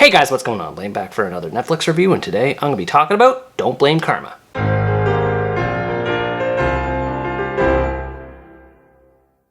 Hey guys, what's going on? Blaine back for another Netflix review, and today I'm going to be talking about Don't Blame Karma.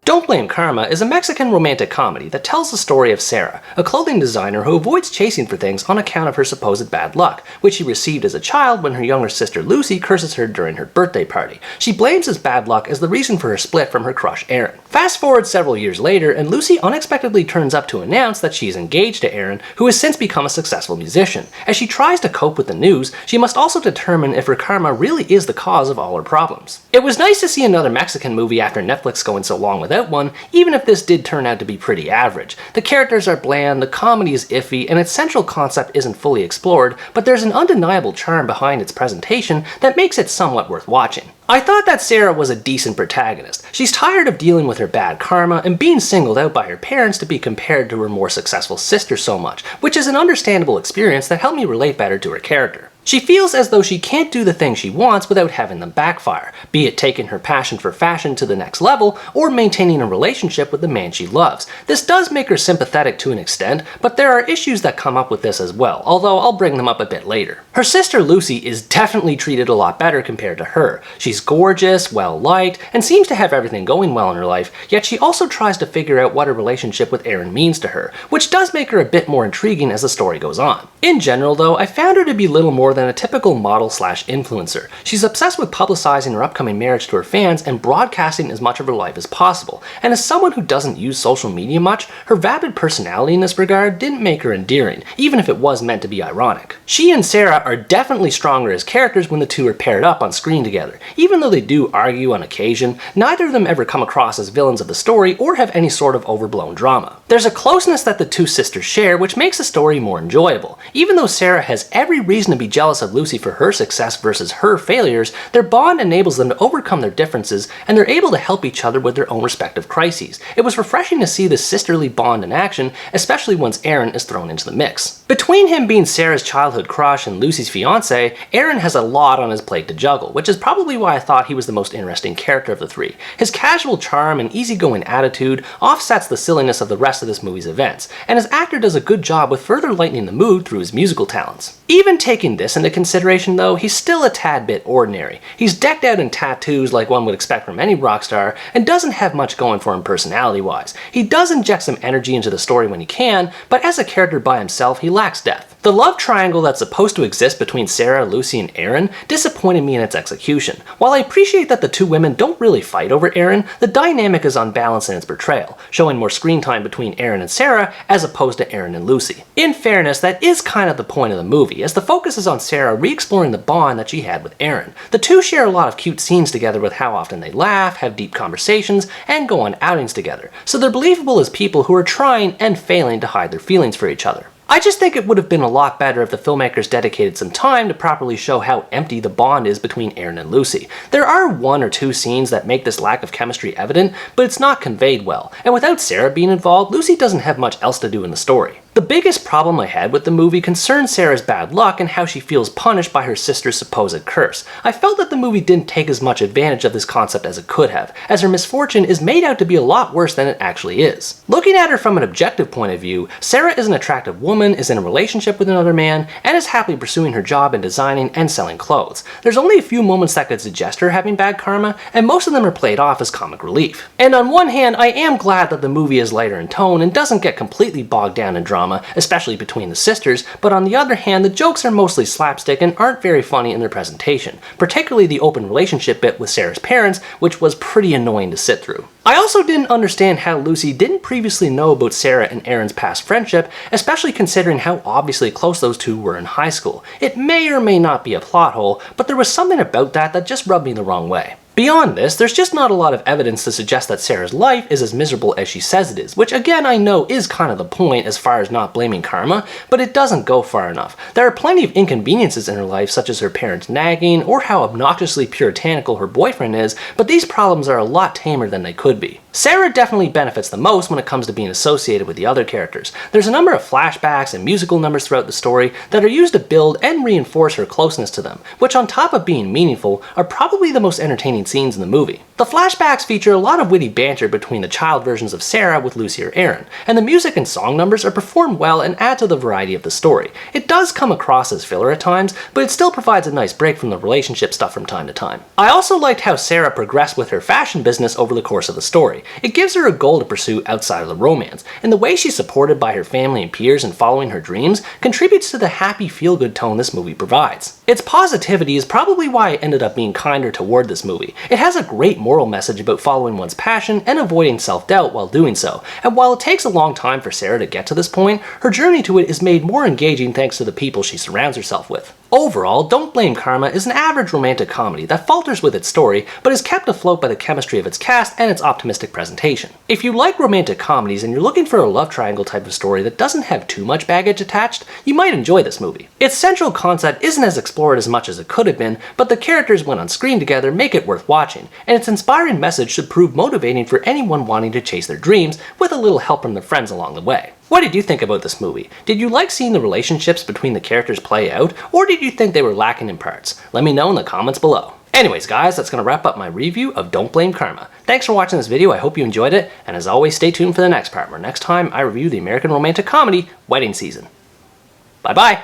Don't Blame Karma is a Mexican romantic comedy that tells the story of Sarah, a clothing designer who avoids chasing for things on account of her supposed bad luck, which she received as a child when her younger sister Lucy curses her during her birthday party. She blames this bad luck as the reason for her split from her crush Aaron. Fast forward several years later, and Lucy unexpectedly turns up to announce that she is engaged to Aaron, who has since become a successful musician. As she tries to cope with the news, she must also determine if her karma really is the cause of all her problems. It was nice to see another Mexican movie after Netflix going so long without one, even if this did turn out to be pretty average. The characters are bland, the comedy is iffy, and its central concept isn't fully explored, but there's an undeniable charm behind its presentation that makes it somewhat worth watching. I thought that Sarah was a decent protagonist. She's tired of dealing with her bad karma and being singled out by her parents to be compared to her more successful sister so much, which is an understandable experience that helped me relate better to her character. She feels as though she can't do the things she wants without having them backfire, be it taking her passion for fashion to the next level or maintaining a relationship with the man she loves. This does make her sympathetic to an extent, but there are issues that come up with this as well, although I'll bring them up a bit later. Her sister Lucy is definitely treated a lot better compared to her. She's gorgeous, well-liked, and seems to have everything going well in her life, yet she also tries to figure out what her relationship with Aaron means to her, which does make her a bit more intriguing as the story goes on. In general though, I found her to be little more than a typical model/influencer. She's obsessed with publicizing her upcoming marriage to her fans and broadcasting as much of her life as possible, and as someone who doesn't use social media much, her vapid personality in this regard didn't make her endearing, even if it was meant to be ironic. She and Sarah are definitely stronger as characters when the two are paired up on screen together. Even though they do argue on occasion, neither of them ever come across as villains of the story or have any sort of overblown drama. There's a closeness that the two sisters share which makes the story more enjoyable. Even though Sarah has every reason to be jealous of Lucy for her success versus her failures, their bond enables them to overcome their differences and they're able to help each other with their own respective crises. It was refreshing to see this sisterly bond in action, especially once Aaron is thrown into the mix. Between him being Sarah's childhood crush and Lucy's fiance, Aaron has a lot on his plate to juggle, which is probably why I thought he was the most interesting character of the three. His casual charm and easygoing attitude offsets the silliness of the rest of this movie's events, and his actor does a good job with further lightening the mood through his musical talents. Even taking this into consideration though, he's still a tad bit ordinary. He's decked out in tattoos like one would expect from any rock star, and doesn't have much going for him personality-wise. He does inject some energy into the story when he can, but as a character by himself, he lacks depth. The love triangle that's supposed to exist between Sarah, Lucy, and Aaron disappointed me in its execution. While I appreciate that the two women don't really fight over Aaron, the dynamic is unbalanced in its portrayal, showing more screen time between Aaron and Sarah as opposed to Aaron and Lucy. In fairness, that is kind of the point of the movie, as the focus is on Sarah re-exploring the bond that she had with Aaron. The two share a lot of cute scenes together with how often they laugh, have deep conversations, and go on outings together, so they're believable as people who are trying and failing to hide their feelings for each other. I just think it would have been a lot better if the filmmakers dedicated some time to properly show how empty the bond is between Aaron and Lucy. There are one or two scenes that make this lack of chemistry evident, but it's not conveyed well, and without Sarah being involved, Lucy doesn't have much else to do in the story. The biggest problem I had with the movie concerns Sarah's bad luck and how she feels punished by her sister's supposed curse. I felt that the movie didn't take as much advantage of this concept as it could have, as her misfortune is made out to be a lot worse than it actually is. Looking at her from an objective point of view, Sarah is an attractive woman, is in a relationship with another man, and is happily pursuing her job in designing and selling clothes. There's only a few moments that could suggest her having bad karma, and most of them are played off as comic relief. And on one hand, I am glad that the movie is lighter in tone and doesn't get completely bogged down in drama, especially between the sisters, but on the other hand, the jokes are mostly slapstick and aren't very funny in their presentation, particularly the open relationship bit with Sarah's parents, which was pretty annoying to sit through. I also didn't understand how Lucy didn't previously know about Sarah and Aaron's past friendship, especially considering how obviously close those two were in high school. It may or may not be a plot hole, but there was something about that just rubbed me the wrong way. Beyond this, there's just not a lot of evidence to suggest that Sarah's life is as miserable as she says it is, which again I know is kind of the point as far as not blaming karma, but it doesn't go far enough. There are plenty of inconveniences in her life, such as her parents nagging or how obnoxiously puritanical her boyfriend is, but these problems are a lot tamer than they could be. Sarah definitely benefits the most when it comes to being associated with the other characters. There's a number of flashbacks and musical numbers throughout the story that are used to build and reinforce her closeness to them, which on top of being meaningful, are probably the most entertaining scenes in the movie. The flashbacks feature a lot of witty banter between the child versions of Sarah with Lucy or Aaron, and the music and song numbers are performed well and add to the variety of the story. It does come across as filler at times, but it still provides a nice break from the relationship stuff from time to time. I also liked how Sarah progressed with her fashion business over the course of the story. It gives her a goal to pursue outside of the romance, and the way she's supported by her family and peers in following her dreams contributes to the happy feel-good tone this movie provides. Its positivity is probably why I ended up being kinder toward this movie. It has a great moral message about following one's passion and avoiding self-doubt while doing so, and while it takes a long time for Sarah to get to this point, her journey to it is made more engaging thanks to the people she surrounds herself with. Overall, Don't Blame Karma is an average romantic comedy that falters with its story, but is kept afloat by the chemistry of its cast and its optimistic presentation. If you like romantic comedies and you're looking for a love triangle type of story that doesn't have too much baggage attached, you might enjoy this movie. Its central concept isn't as explored as much as it could have been, but the characters when on screen together make it worth watching, and its inspiring message should prove motivating for anyone wanting to chase their dreams, with a little help from their friends along the way. What did you think about this movie? Did you like seeing the relationships between the characters play out, or did you think they were lacking in parts? Let me know in the comments below. Anyways guys, that's going to wrap up my review of Don't Blame Karma. Thanks for watching this video, I hope you enjoyed it, and as always stay tuned for the next part where next time I review the American romantic comedy, Wedding Season. Bye bye!